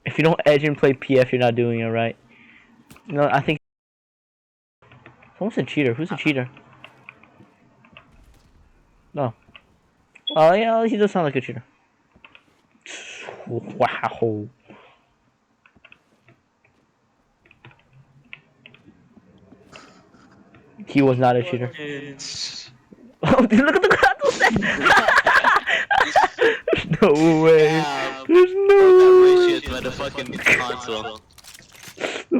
If you don't edge and play PF, you're not doing it right. No, I think someone's a cheater. Who's a cheater? No. Oh yeah, he does sound like a cheater. Wow. He was not a cheater. Oh, dude, look at the console. No way. Yeah, There's no that way. ratio to the fucking console.